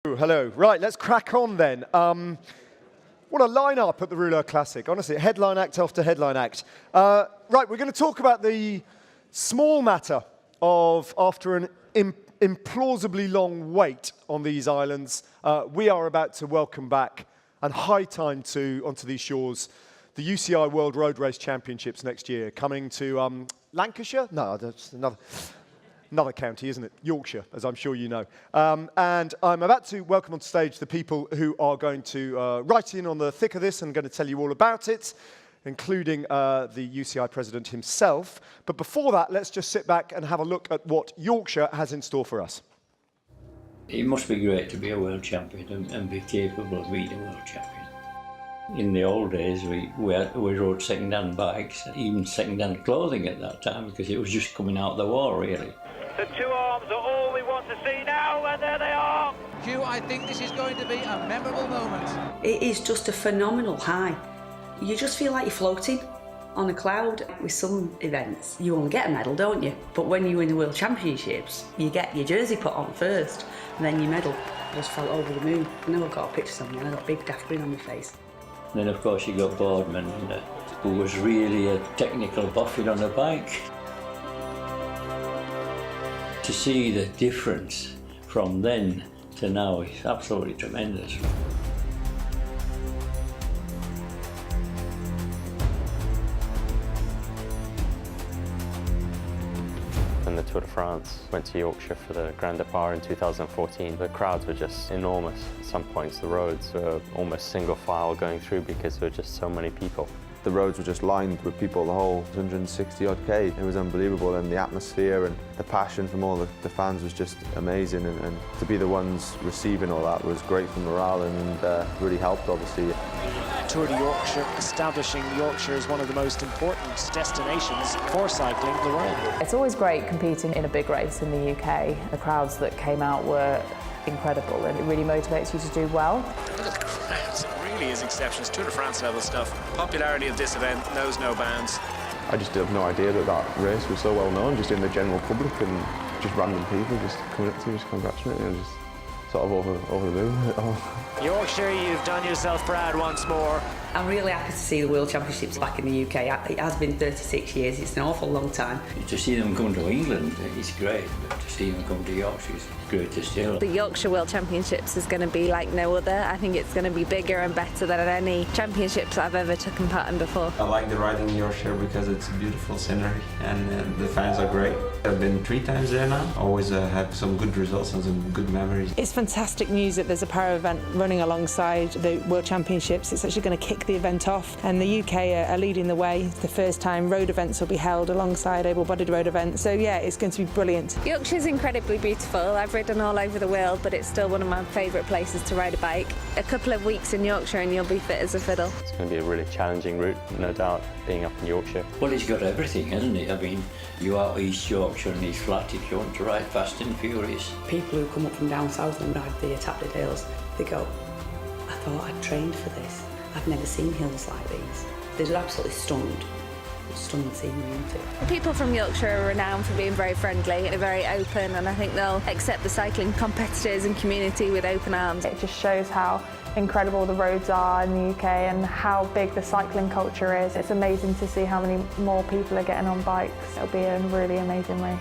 Hello. Right, let's crack on then. What a lineup at the Rouleur Classic. Honestly, headline act after headline act. Right, we're going to talk about the small matter of, after an implausibly long wait on these islands, we are about to welcome back, and high time onto these shores, the UCI World Road Race Championships next year, coming to Lancashire? No, that's another county, isn't it? Yorkshire, as I'm sure you know. And I'm about to welcome on stage the people who are going to write in on the thick of this and going to tell you all about it, including the UCI President himself. But before that, let's just sit back and have a look at what Yorkshire has in store for us. It must be great to be a world champion and be capable of being a world champion. In the old days, we rode second-hand bikes, even second-hand clothing at that time, because it was just coming out of the war, really. The two arms are all we want to see now, and there they are! Hugh, I think this is going to be a memorable moment. It is just a phenomenal high. You just feel like you're floating on a cloud. With some events, you only get a medal, don't you? But when you win the World Championships, you get your jersey put on first, and then your medal. I just felt over the moon. I know I've got a picture somewhere, I've got a big daft grin on my face. Then, of course, you got Boardman, who was really a technical buffet on a bike. To see the difference from then to now is absolutely tremendous. When the Tour de France went to Yorkshire for the Grand Départ in 2014, the crowds were just enormous. At some points the roads were almost single file going through because there were just so many people. The roads were just lined with people the whole 160 odd K. It was unbelievable, and the atmosphere and the passion from all the fans was just amazing, and to be the ones receiving all that was great for morale and really helped, obviously. Tour de Yorkshire, establishing Yorkshire as one of the most important destinations for cycling in the world. It's always great competing in a big race in the UK. The crowds that came out were incredible, and it really motivates you to do well. Look at the crowds, it really is exceptional. It's Tour de France level stuff. Popularity of this event knows no bounds. I just had no idea that race was so well known, just in the general public, and just random people just coming up to me, just congratulating me, and just sort of over the moon. Yorkshire, you've done yourself proud once more. I'm really happy to see the World Championships back in the UK. It has been 36 years, it's an awful long time. To see them come to England is great, but to see them come to Yorkshire is greater still. The Yorkshire World Championships is going to be like no other. I think it's going to be bigger and better than any championships I've ever taken part in before. I like the riding in Yorkshire because it's a beautiful scenery and the fans are great. I've been 3 times there now. Always have some good results and some good memories. It's fantastic news that there's a para event running alongside the World Championships. It's actually going to kick the event off, and the UK are leading the way. The first time road events will be held alongside able-bodied road events. So yeah, it's going to be brilliant. Yorkshire's incredibly beautiful. I've ridden all over the world, but it's still one of my favourite places to ride a bike. A couple of weeks in Yorkshire and you'll be fit as a fiddle. It's going to be a really challenging route, no doubt, being up in Yorkshire. Well, it's got everything, hasn't it? I mean, you are East Yorkshire and it's flat if you want to ride fast and furious. People who come up from down south and ride the Tapley Dales, they go, I thought I'd trained for this. I've never seen hills like these. They're absolutely stunned. Stunning scenery, isn't it? People from Yorkshire are renowned for being very friendly. They're very open, and I think they'll accept the cycling competitors and community with open arms. It just shows how incredible the roads are in the UK and how big the cycling culture is. It's amazing to see how many more people are getting on bikes. It'll be a really amazing race.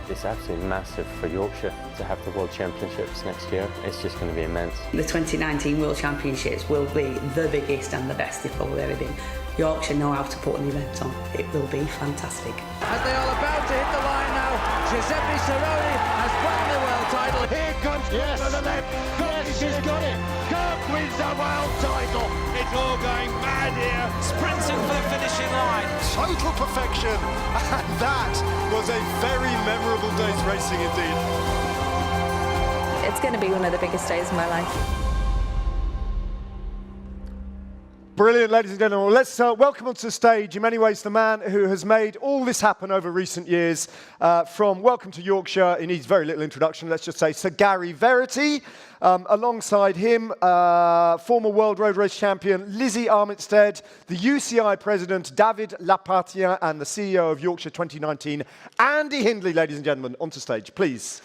It's absolutely massive for Yorkshire to have the World Championships next year. It's just going to be immense. The 2019 World Championships will be the biggest and the best they've probably ever been. Yorkshire know how to put an event on. It will be fantastic. As they are about to hit the line now, Giuseppe Cerrone has won the world title. Here comes Kirk to the left. She's got it. Kirk wins the world title. It's all going mad here. Sprinting for the finishing line. Total perfection, and that was a very memorable day's racing indeed. It's going to be one of the biggest days of my life. Brilliant, ladies and gentlemen. Let's welcome onto the stage, in many ways, the man who has made all this happen over recent years. From Welcome to Yorkshire, he needs very little introduction, let's just say Sir Gary Verity. Alongside him, former World Road Race Champion Lizzie Armitstead, the UCI President David Lappartient, and the CEO of Yorkshire 2019, Andy Hindley, ladies and gentlemen, onto stage, please.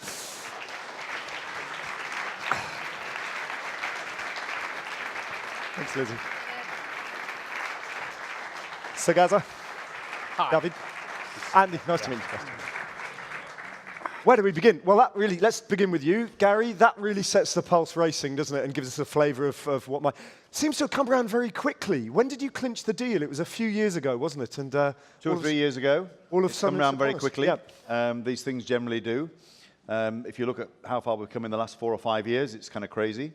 Thanks, Lizzie. Sagaza. Hi. David. Andy, nice to meet you. Where do we begin? Well, let's begin with you, Gary. That really sets the pulse racing, doesn't it, and gives us a flavour of what seems to have come around very quickly. When did you clinch the deal? It was a few years ago, wasn't it? And 2 or 3 years ago. All of it's come around very quickly. Yeah. These things generally do. If you look at how far we've come in the last 4 or 5 years, it's kind of crazy.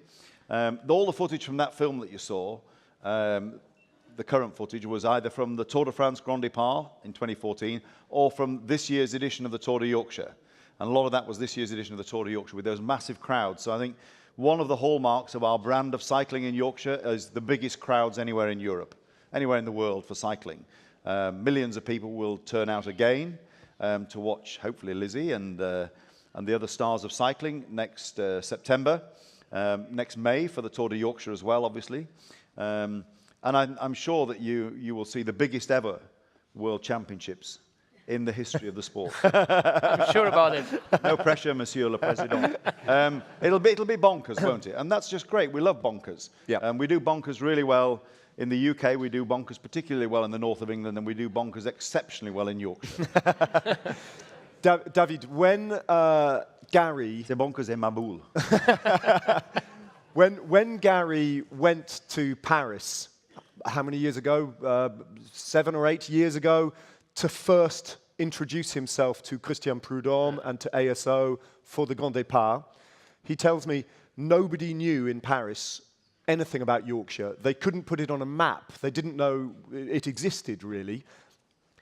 All the footage from that film that you saw, the current footage, was either from the Tour de France Grand Départ in 2014 or from this year's edition of the Tour de Yorkshire. And a lot of that was this year's edition of the Tour de Yorkshire with those massive crowds. So I think one of the hallmarks of our brand of cycling in Yorkshire is the biggest crowds anywhere in Europe, anywhere in the world for cycling. Millions of people will turn out again to watch, hopefully, Lizzie and the other stars of cycling next September, next May for the Tour de Yorkshire as well, obviously. And I'm sure that you will see the biggest ever World Championships in the history of the sport. I'm sure about it. No pressure, Monsieur le Président. It'll be bonkers, won't it? And that's just great. We love bonkers. Yeah. We do bonkers really well in the UK. We do bonkers particularly well in the north of England, and we do bonkers exceptionally well in Yorkshire. David, when Gary... C'est bonkers et ma boule. When Gary went to Paris, how many years ago? 7 or 8 years ago, to first introduce himself to Christian Prudhomme and to ASO for the Grand Départ. He tells me nobody knew in Paris anything about Yorkshire. They couldn't put it on a map. They didn't know it existed, really.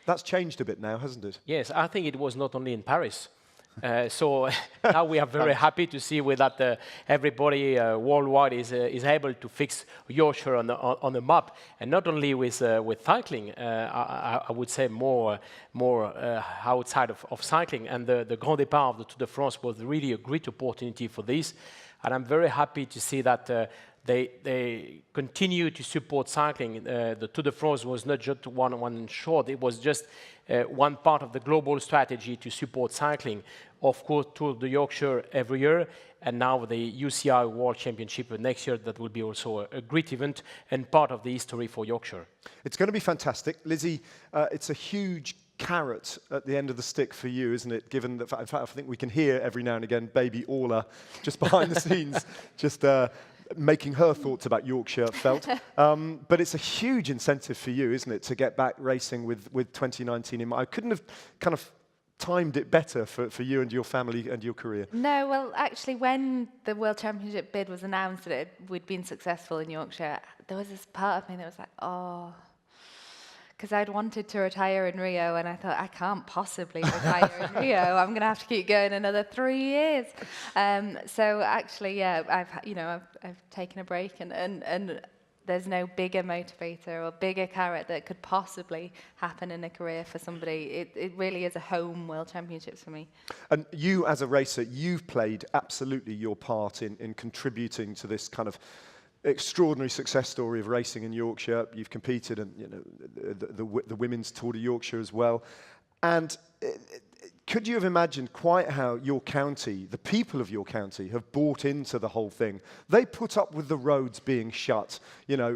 That's changed a bit now, hasn't it? Yes, I think it was not only in Paris. So now we are very happy to see that everybody worldwide is able to fix Yorkshire on the map, and not only with cycling. I would say more outside of cycling. And the Grand Départ of the Tour de France was really a great opportunity for this. And I'm very happy to see that they continue to support cycling. The Tour de France was not just one short; it was just one part of the global strategy to support cycling. Of course, Tour de Yorkshire every year, and now the UCI World Championship next year. That will be also a great event and part of the history for Yorkshire. It's going to be fantastic. Lizzie, it's a huge carrot at the end of the stick for you, isn't it? Given that, in fact, I think we can hear every now and again baby Orla just behind the scenes, just making her thoughts about Yorkshire felt. But it's a huge incentive for you, isn't it, to get back racing with 2019 in mind. I couldn't have kind of timed it better for you and your family and your career. No, well, actually, when the World Championship bid was announced that we'd been successful in Yorkshire, there was this part of me that was like, oh, because I'd wanted to retire in Rio, and I thought, I can't possibly retire in Rio. I'm going to have to keep going another 3 years. So actually, yeah, I've taken a break, and there's no bigger motivator or bigger carrot that could possibly happen in a career for somebody. It really is a home World Championships for me. And you, as a racer, you've played absolutely your part in contributing to this kind of extraordinary success story of racing in Yorkshire. You've competed in the women's Tour de Yorkshire as well. And could you have imagined quite how your county, the people of your county, have bought into the whole thing? They put up with the roads being shut,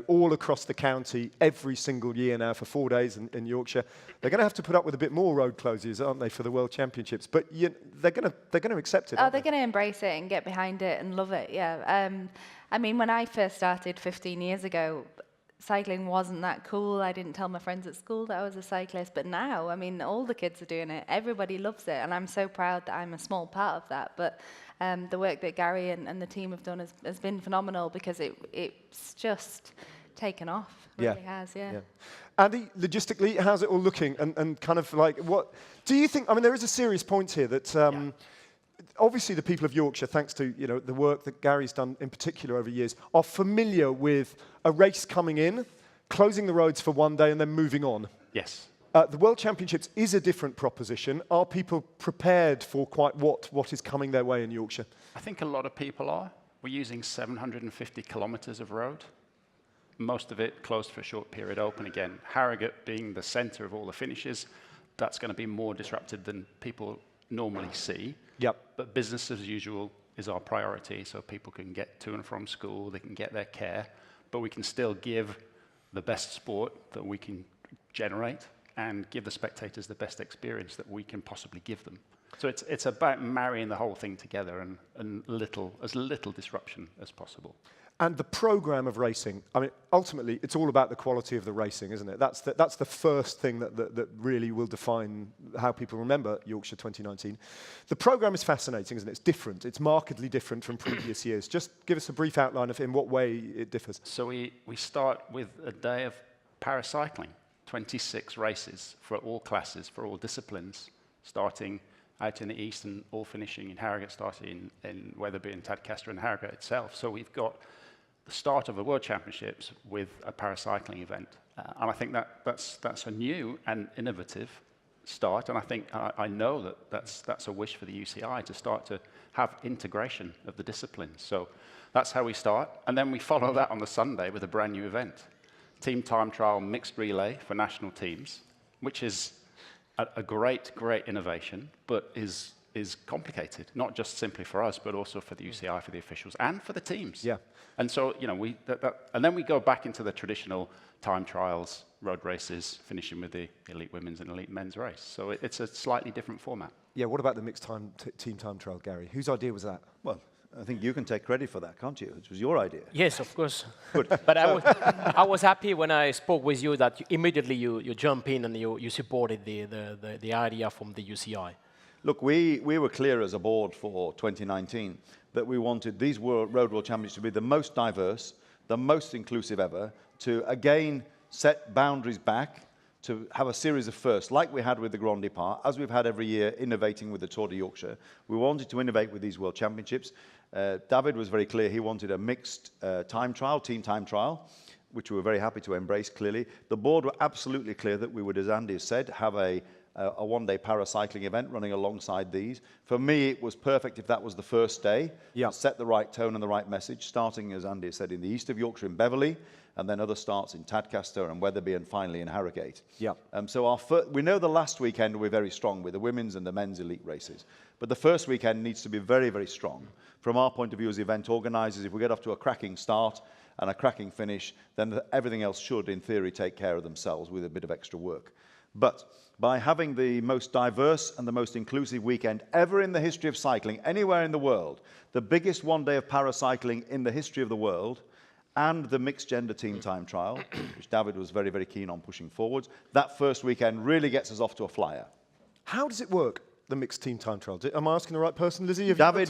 all across the county every single year now for 4 days in Yorkshire. They're going to have to put up with a bit more road closures, aren't they, for the World Championships? But they're going to accept it. Oh, they're going to embrace it and get behind it and love it. Yeah. I mean, when I first started 15 years ago, cycling wasn't that cool. I didn't tell my friends at school that I was a cyclist. But now, I mean, all the kids are doing it. Everybody loves it. And I'm so proud that I'm a small part of that. But the work that Gary and the team have done has been phenomenal, because it's just taken off. It really has, yeah. Andy, logistically, how's it all looking? And kind of like, what do you think? I mean, there is a serious point here that obviously the people of Yorkshire, thanks to the work that Gary's done in particular over years, are familiar with a race coming in, closing the roads for 1 day and then moving on. Yes. The World Championships is a different proposition. Are people prepared for quite what is coming their way in Yorkshire? I think a lot of people are. We're using 750 kilometres of road. Most of it closed for a short period, open again. Harrogate being the centre of all the finishes, that's going to be more disrupted than people normally see. Yep. But business as usual is our priority, so people can get to and from school, they can get their care. but we can still give the best sport that we can generate and give the spectators the best experience that we can possibly give them. So it's about marrying the whole thing together and as little disruption as possible. And the programme of racing, I mean, ultimately, it's all about the quality of the racing, isn't it? That's the first thing that really will define how people remember Yorkshire 2019. The programme is fascinating, isn't it? It's different. It's markedly different from previous years. Just give us a brief outline of in what way it differs. So we start with a day of paracycling, 26 races for all classes, for all disciplines, starting out in the east and all finishing in Harrogate, starting in Wetherby and Tadcaster and Harrogate itself. So we've got the start of the World Championships with a paracycling event. And I think that's a new and innovative start. And I think I know that's a wish for the UCI to start to have integration of the disciplines. So that's how we start. And then we follow that on the Sunday with a brand new event. Team time trial mixed relay for national teams, which is a great and but is complicated, not just simply for us, but also for the UCI, for the officials, and for the teams. Yeah. And so, you know, and then we go back into the traditional time trials, road races, finishing with the elite women's and elite men's race. So it's a slightly different format. Yeah, what about the mixed team time trial, Gary? Whose idea was that? Well, I think you can take credit for that, can't you? It was your idea. Yes, of course. Good. But I was happy when I spoke with you that immediately you jump in and you supported the idea from the UCI. Look, we were clear as a board for 2019 that we wanted these Road World Championships to be the most diverse, the most inclusive ever, to again set boundaries back, to have a series of firsts, like we had with the Grand Depart, as we've had every year, innovating with the Tour de Yorkshire. We wanted to innovate with these World Championships. David was very clear he wanted a mixed time trial, team time trial, which we were very happy to embrace, clearly. The board were absolutely clear that we would, as Andy has said, have a one-day paracycling event running alongside these. For me, it was perfect if that was the first day. Yeah. Set the right tone and the right message, starting, as Andy said, in the east of Yorkshire in Beverley, and then other starts in Tadcaster and Wetherby, and finally in Harrogate. Yeah. So we know the last weekend will be very strong with the women's and the men's elite races. But the first weekend needs to be very, very strong. From our point of view as event organisers, if we get off to a cracking start and a cracking finish, then everything else should, in theory, take care of themselves with a bit of extra work. But by having the most diverse and the most inclusive weekend ever in the history of cycling, anywhere in the world, the biggest one day of paracycling in the history of the world, and the mixed gender team time trial, which David was very, very keen on pushing forwards, that first weekend really gets us off to a flyer. How does it work, the mixed team time trial? Am I asking the right person, Lizzie? David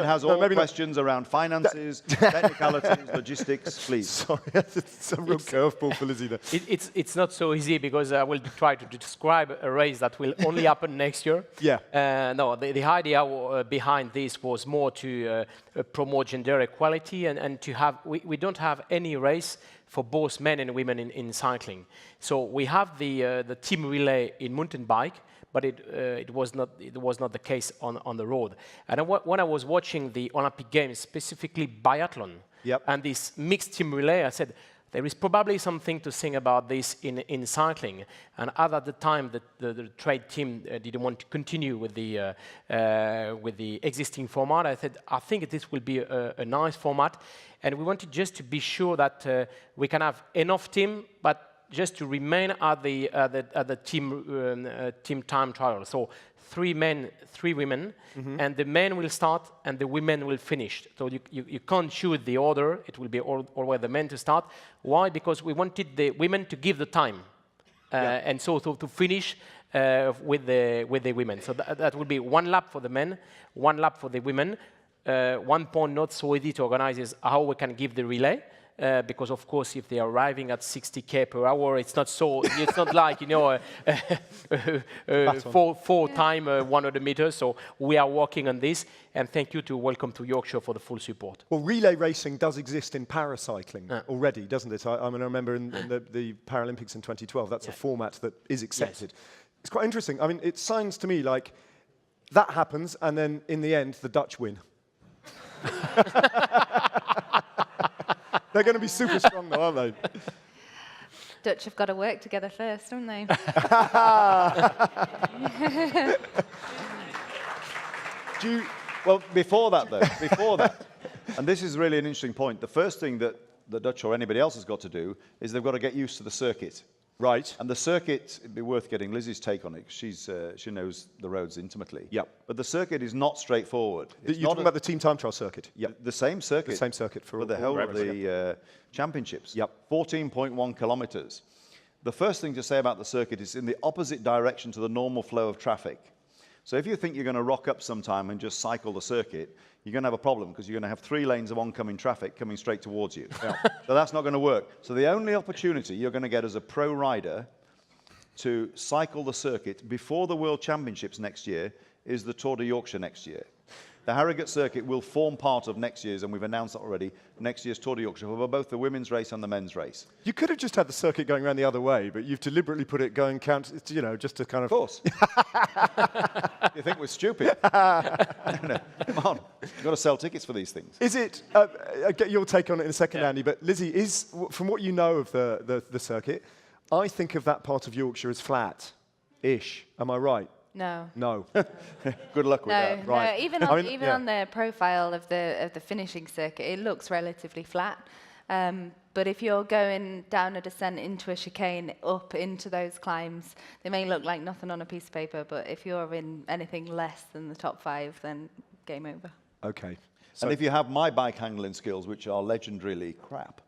has all questions around finances, technicalities, logistics, please. Sorry, it's a real curveball for Lizzie there. It's not so easy because I will try to describe a race that will only happen next year. Yeah. No, the idea behind this was more to promote gender equality and to have, we don't have any race for both men and women in cycling. So we have the team relay in mountain bike, but it was not the case on the road. And when I was watching the Olympic Games, specifically biathlon, and this mixed team relay, I said, there is probably something to think about this in cycling. And at the time, the trade team didn't want to continue with the existing format. I said, I think this will be a nice format. And we wanted just to be sure that we can have enough team, but just to remain at the team time trial. So 3 men, 3 women, and the men will start and the women will finish. So you can't choose the order. It will be always the men to start. Why? Because we wanted the women to give the time, and so to finish with the women. So that will be 1 lap for the men, 1 lap for the women. 1 point not so easy to organize is how we can give the relay. Because of course, if they are arriving at 60 km/h, it's not so. It's not like 4 time 100 meters. So we are working on this, and thank you to Welcome to Yorkshire for the full support. Well, relay racing does exist in paracycling already, doesn't it? I mean, I remember in the Paralympics in 2012, that's a format that is accepted. Yes. It's quite interesting. I mean, it sounds to me like that happens, and then in the end, the Dutch win. They're going to be super strong, though, aren't they? Dutch have got to work together first, don't they? Well, before that, and this is really an interesting point, the first thing that the Dutch or anybody else has got to do is they've got to get used to the circuit. Right. And the circuit, it'd be worth getting Lizzie's take on it, because she knows the roads intimately. Yep. But the circuit is not straightforward. You're talking about the team time trial circuit? Yep. The same circuit. The same circuit for the whole of the championships. Yep. 14.1 kilometres. The first thing to say about the circuit is in the opposite direction to the normal flow of traffic. So if you think you're going to rock up sometime and just cycle the circuit, you're going to have a problem, because you're going to have 3 lanes of oncoming traffic coming straight towards you. So that's not going to work. So the only opportunity you're going to get as a pro rider to cycle the circuit before the World Championships next year is the Tour de Yorkshire next year. The Harrogate circuit will form part of next year's, and we've announced that already, next year's Tour de Yorkshire for both the women's race and the men's race. You could have just had the circuit going around the other way, but you've deliberately put it going just to kind of... Of course. You think we're stupid? No, come on. You've got to sell tickets for these things. Is it, I'll get your take on it in a second, Andy, but Lizzie, from what you know of the circuit, I think of that part of Yorkshire as flat-ish. Am I right? No. No. Good luck with that. Right. No, even on the profile of the finishing circuit, it looks relatively flat. But if you're going down a descent into a chicane up into those climbs, they may look like nothing on a piece of paper, but if you're in anything less than the top 5, then game over. Okay. And if you have my bike handling skills, which are legendarily crap,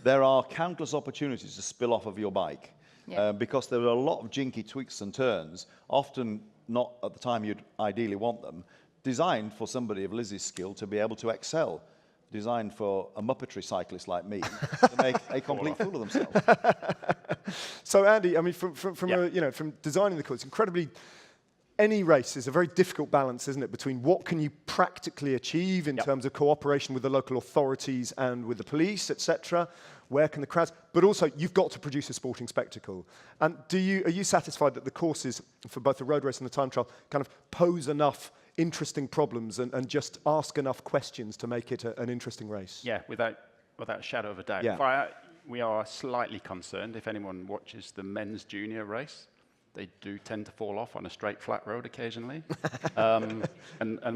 there are countless opportunities to spill off of your bike. Yeah. Because there are a lot of jinky tweaks and turns, often not at the time you'd ideally want them, designed for somebody of Lizzie's skill to be able to excel, designed for a muppetry cyclist like me to make a complete fool of themselves. So Andy, I mean, from designing the course, incredibly, any race is a very difficult balance, isn't it, between what can you practically achieve in terms of cooperation with the local authorities and with the police, etc., where can the crowds, but also you've got to produce a sporting spectacle. And are you satisfied that the courses for both the road race and the time trial kind of pose enough interesting problems and just ask enough questions to make it an interesting race? Yeah, without a shadow of a doubt. Yeah. We are slightly concerned if anyone watches the men's junior race. They do tend to fall off on a straight, flat road occasionally. And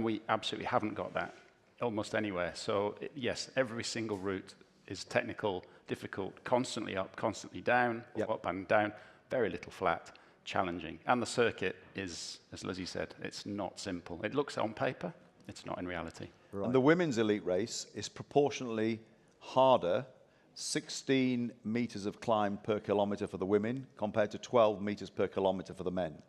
we absolutely haven't got that almost anywhere. So, yes, every single route is technical, difficult, constantly up, constantly down, up and down, very little flat, challenging. And the circuit is, as Lizzie said, it's not simple. It looks on paper, it's not in reality. Right. And the women's elite race is proportionally harder, 16 metres of climb per kilometre for the women compared to 12 metres per kilometre for the men.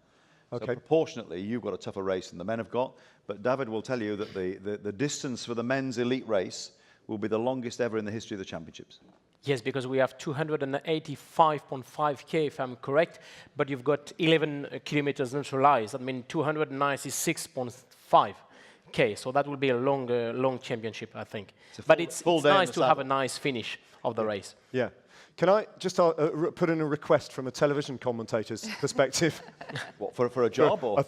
Okay. So proportionately, you've got a tougher race than the men have got, but David will tell you that the distance for the men's elite race will be the longest ever in the history of the championships. Yes, because we have 285.5k, if I'm correct, but you've got 11 kilometers neutralized. That means 296.5k, so that will be a long championship, I think. But it's nice to have a nice finish of the race. Yeah. Can I just put in a request from a television commentator's perspective? What, for a job or?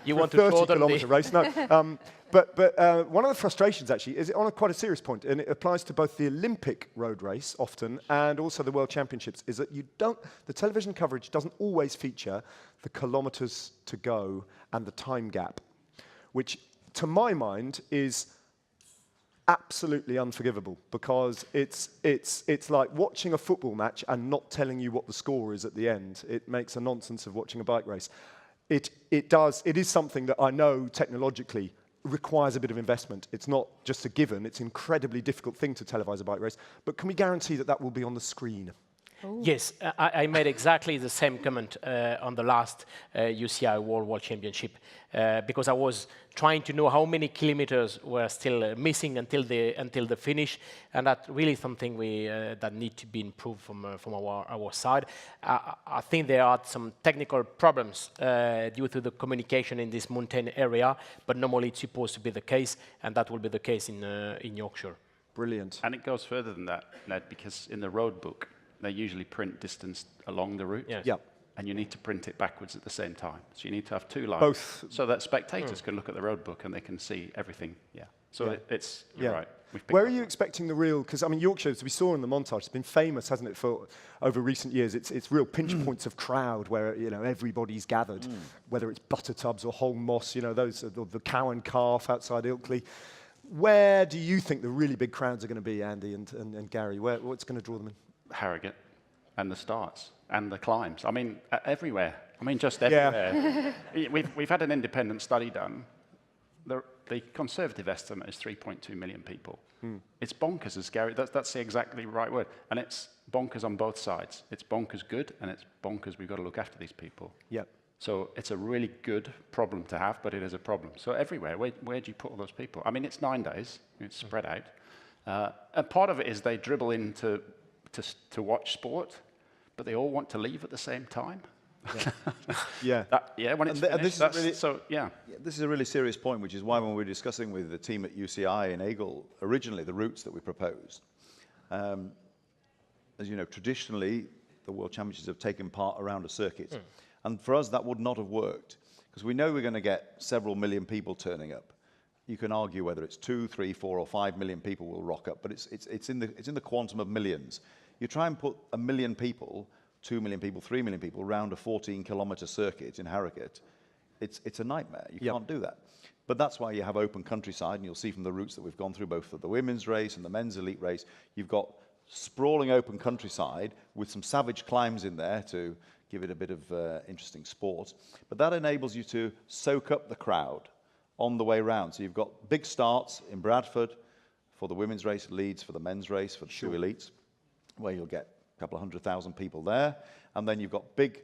You want to 30-kilometre race? No. But one of the frustrations, actually, is on quite a serious point, and it applies to both the Olympic road race often and also the World Championships, is that the television coverage doesn't always feature the kilometres to go and the time gap, which, to my mind, is absolutely unforgivable, because it's like watching a football match and not telling you what the score is at the end. It makes a nonsense of watching a bike race. It is something that I know technologically requires a bit of investment. It's not just a given. It's an incredibly difficult thing to televise a bike race. But can we guarantee that that will be on the screen? Ooh. Yes, I made exactly the same comment on the last UCI World Championship, because I was trying to know how many kilometers were still missing until the finish, and that's really something that need to be improved from our side. I think there are some technical problems due to the communication in this mountain area, but normally it's supposed to be the case, and that will be the case in Yorkshire. Brilliant. And it goes further than that, Ned, because in the road book, they usually print distance along the route. Yes. Yep. And you need to print it backwards at the same time. So you need to have two lines. Both. So that spectators can look at the road book and they can see everything. Yeah. So you're right. Where are you expecting the real, because I mean Yorkshire, as we saw in the montage, it's been famous, hasn't it, for over recent years. It's real pinch points of crowd where everybody's gathered, whether it's Butter Tubs or Holm Moss, those the Cow and Calf outside Otley. Where do you think the really big crowds are going to be, Andy and Gary? What's going to draw them in? Harrogate and the starts and the climbs. I mean, everywhere. I mean, just everywhere. We've had an independent study done. The conservative estimate is 3.2 million people. It's bonkers, as Gary, that's the exactly right word. And it's bonkers on both sides. It's bonkers good, and it's bonkers we've got to look after these people. Yep. So it's a really good problem to have, but it is a problem. So everywhere, where do you put all those people? I mean, it's 9 days. It's spread out. And part of it is they dribble in to watch sport, but they all want to leave at the same time. Yeah. When it's finished, This is a really serious point, which is why when we were discussing with the team at UCI in Aigle, originally the routes that we proposed, as you know, traditionally the World Championships have taken part around a circuit. And for us, that would not have worked, because we know we're going to get several million people turning up. You can argue whether it's 2, 3, 4, or 5 million people will rock up, but it's in the quantum of millions. You try and put 1 million people, 2 million people, 3 million people around a 14-kilometre circuit in Harrogate, it's a nightmare. You can't do that. But that's why you have open countryside, and you'll see from the routes that we've gone through, both for the women's race and the men's elite race, you've got sprawling open countryside with some savage climbs in there to give it a bit of interesting sport. But that enables you to soak up the crowd on the way round. So you've got big starts in Bradford for the women's race, Leeds for the men's race, for the two elites, where you'll get a couple of 100,000 people there. And then you've got big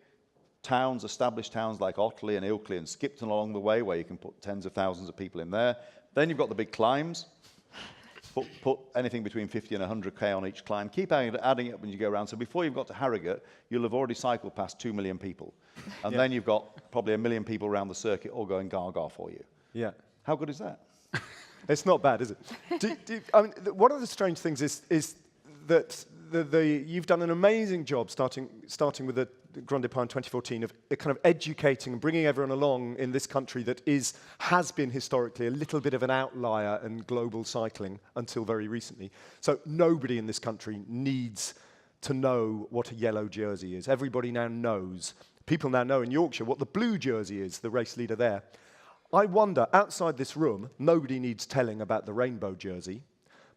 towns, established towns like Otley and Ilkley and Skipton along the way, where you can put tens of thousands of people in there. Then you've got the big climbs. Put anything between 50 and 100k on each climb. Keep adding it up when you go around. So before you've got to Harrogate, you'll have already cycled past 2 million people. And then you've got probably 1 million people around the circuit all going gaga for you. Yeah. How good is that? It's not bad, is it? I mean, one of the strange things is that you've done an amazing job starting with the Grand Depart in 2014 of kind of educating and bringing everyone along in this country that has been historically a little bit of an outlier in global cycling until very recently. So nobody in this country needs to know what a yellow jersey is. Everybody now knows. People now know in Yorkshire what the blue jersey is, the race leader there. I wonder, outside this room, nobody needs telling about the rainbow jersey.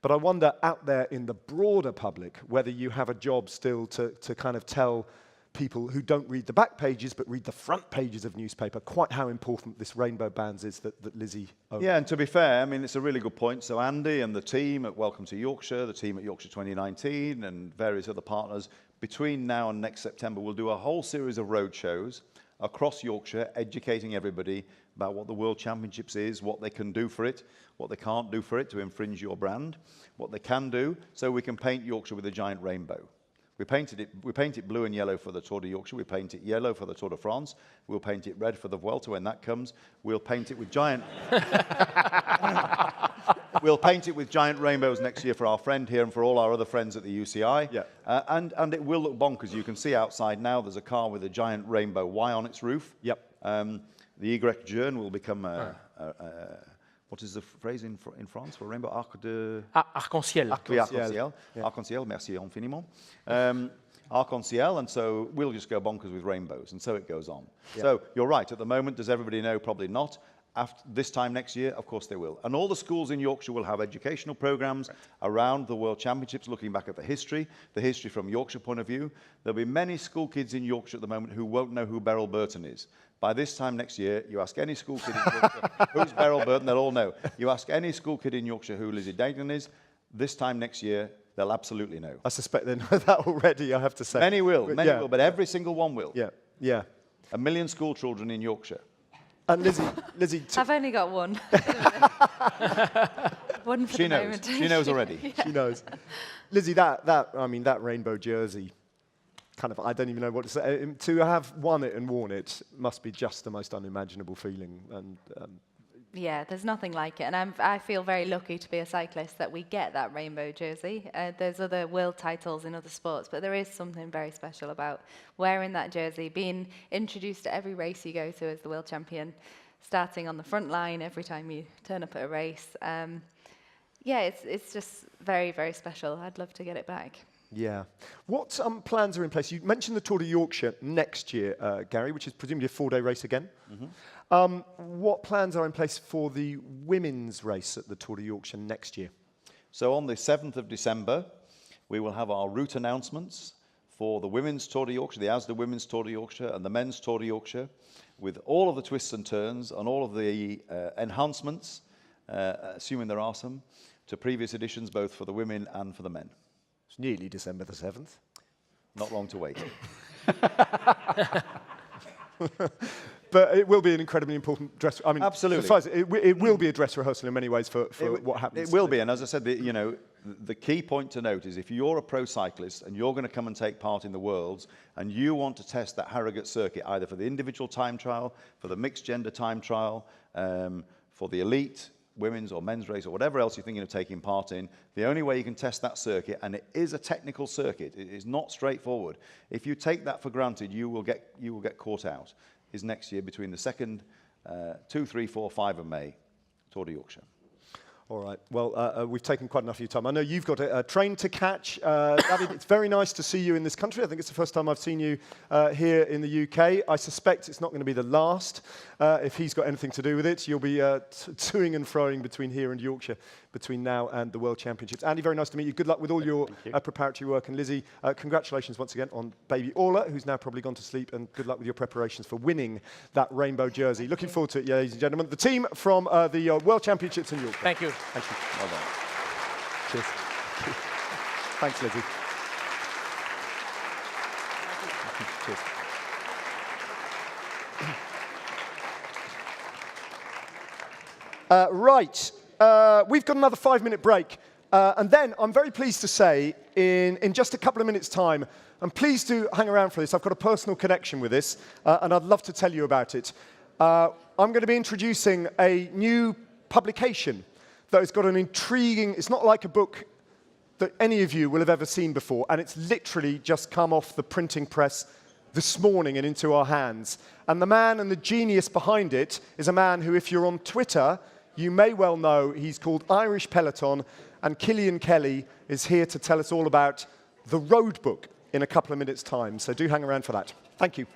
But I wonder out there in the broader public whether you have a job still to kind of tell people who don't read the back pages but read the front pages of newspaper quite how important this rainbow bands is that Lizzie owns. Yeah, and to be fair, I mean, it's a really good point. So Andy and the team at Welcome to Yorkshire, the team at Yorkshire 2019 and various other partners, between now and next September, we'll do a whole series of road shows across Yorkshire, educating everybody about what the World Championships is, what they can do for it, what they can't do for it to infringe your brand, what they can do, so we can paint Yorkshire with a giant rainbow. We paint it blue and yellow for the Tour de Yorkshire, we paint it yellow for the Tour de France, we'll paint it red for the Vuelta when that comes, we'll paint it with giant rainbows next year for our friend here and for all our other friends at the UCI. Yeah. And it will look bonkers. You can see outside now there's a car with a giant rainbow Y on its roof. Yep. The Y Jeune will become what is the phrase in France for rainbow? Arc-en-ciel. Arc-en-ciel. Arc-en-ciel, merci infiniment. Arc-en-ciel, and so we'll just go bonkers with rainbows, and so it goes on. Yeah. So you're right, at the moment, does everybody know? Probably not. After this time next year, of course they will. And all the schools in Yorkshire will have educational programs around the World Championships, looking back at the history from Yorkshire point of view. There'll be many school kids in Yorkshire at the moment who won't know who Beryl Burton is. By this time next year, you ask any school kid in Yorkshire who's Beryl Burton, they'll all know. You ask any school kid in Yorkshire who Lizzie Deignan is, this time next year, they'll absolutely know. I suspect they know that already, I have to say. Many will, but every single one will. Yeah, yeah. 1 million school children in Yorkshire. And Lizzie. I've only got one. One for the moment. She knows already. Yeah. She knows. Lizzie, that rainbow jersey, kind of, I don't even know what to say. To have won it and worn it must be just the most unimaginable feeling. And yeah, there's nothing like it. And I feel very lucky to be a cyclist that we get that rainbow jersey. There's other world titles in other sports, but there is something very special about wearing that jersey, being introduced to every race you go to as the world champion, starting on the front line every time you turn up at a race. Yeah, it's just very, very special. I'd love to get it back. Yeah. What plans are in place? You mentioned the Tour de Yorkshire next year, Gary, which is presumably a 4-day race again. What plans are in place for the women's race at the Tour de Yorkshire next year? So on the 7th of December, we will have our route announcements for the women's Tour de Yorkshire, the ASDA Women's Tour de Yorkshire and the men's Tour de Yorkshire, with all of the twists and turns and all of the enhancements, assuming there are some, to previous editions, both for the women and for the men. It's nearly December the 7th. Not long to wait. But it will be an incredibly important dress. I mean, absolutely, it will be a dress rehearsal in many ways for what happens. It will be, and as I said, the key point to note is if you're a pro cyclist and you're going to come and take part in the Worlds and you want to test that Harrogate circuit, either for the individual time trial, for the mixed gender time trial, for the elite women's or men's race or whatever else you're thinking of taking part in, the only way you can test that circuit, and it is a technical circuit, it is not straightforward. If you take that for granted, you will get caught out. Is next year between the 2nd, 2, 3, 4, 5 of May, Tour de Yorkshire. All right. Well, we've taken quite enough of your time. I know you've got a train to catch. David, it's very nice to see you in this country. I think it's the first time I've seen you here in the UK. I suspect it's not going to be the last. If he's got anything to do with it, you'll be toing and froing between here and Yorkshire between now and the World Championships. Andy, very nice to meet you. Good luck with all your preparatory work. And Lizzie, congratulations once again on baby Orla, who's now probably gone to sleep. And good luck with your preparations for winning that rainbow jersey. Looking forward to it, ladies and gentlemen. The team from the World Championships in Yorkshire. Thank you. Thank you. Well done. Cheers. Thanks, Lizzie. Cheers. Right. We've got another 5-minute break. And then I'm very pleased to say, in just a couple of minutes' time, and please do hang around for this. I've got a personal connection with this, and I'd love to tell you about it. I'm going to be introducing a new publication that has got an intriguing, it's not like a book that any of you will have ever seen before, and it's literally just come off the printing press this morning and into our hands. And the man and the genius behind it is a man who, if you're on Twitter, you may well know. He's called Irish Peloton, and Killian Kelly is here to tell us all about the road book in a couple of minutes' time. So do hang around for that. Thank you.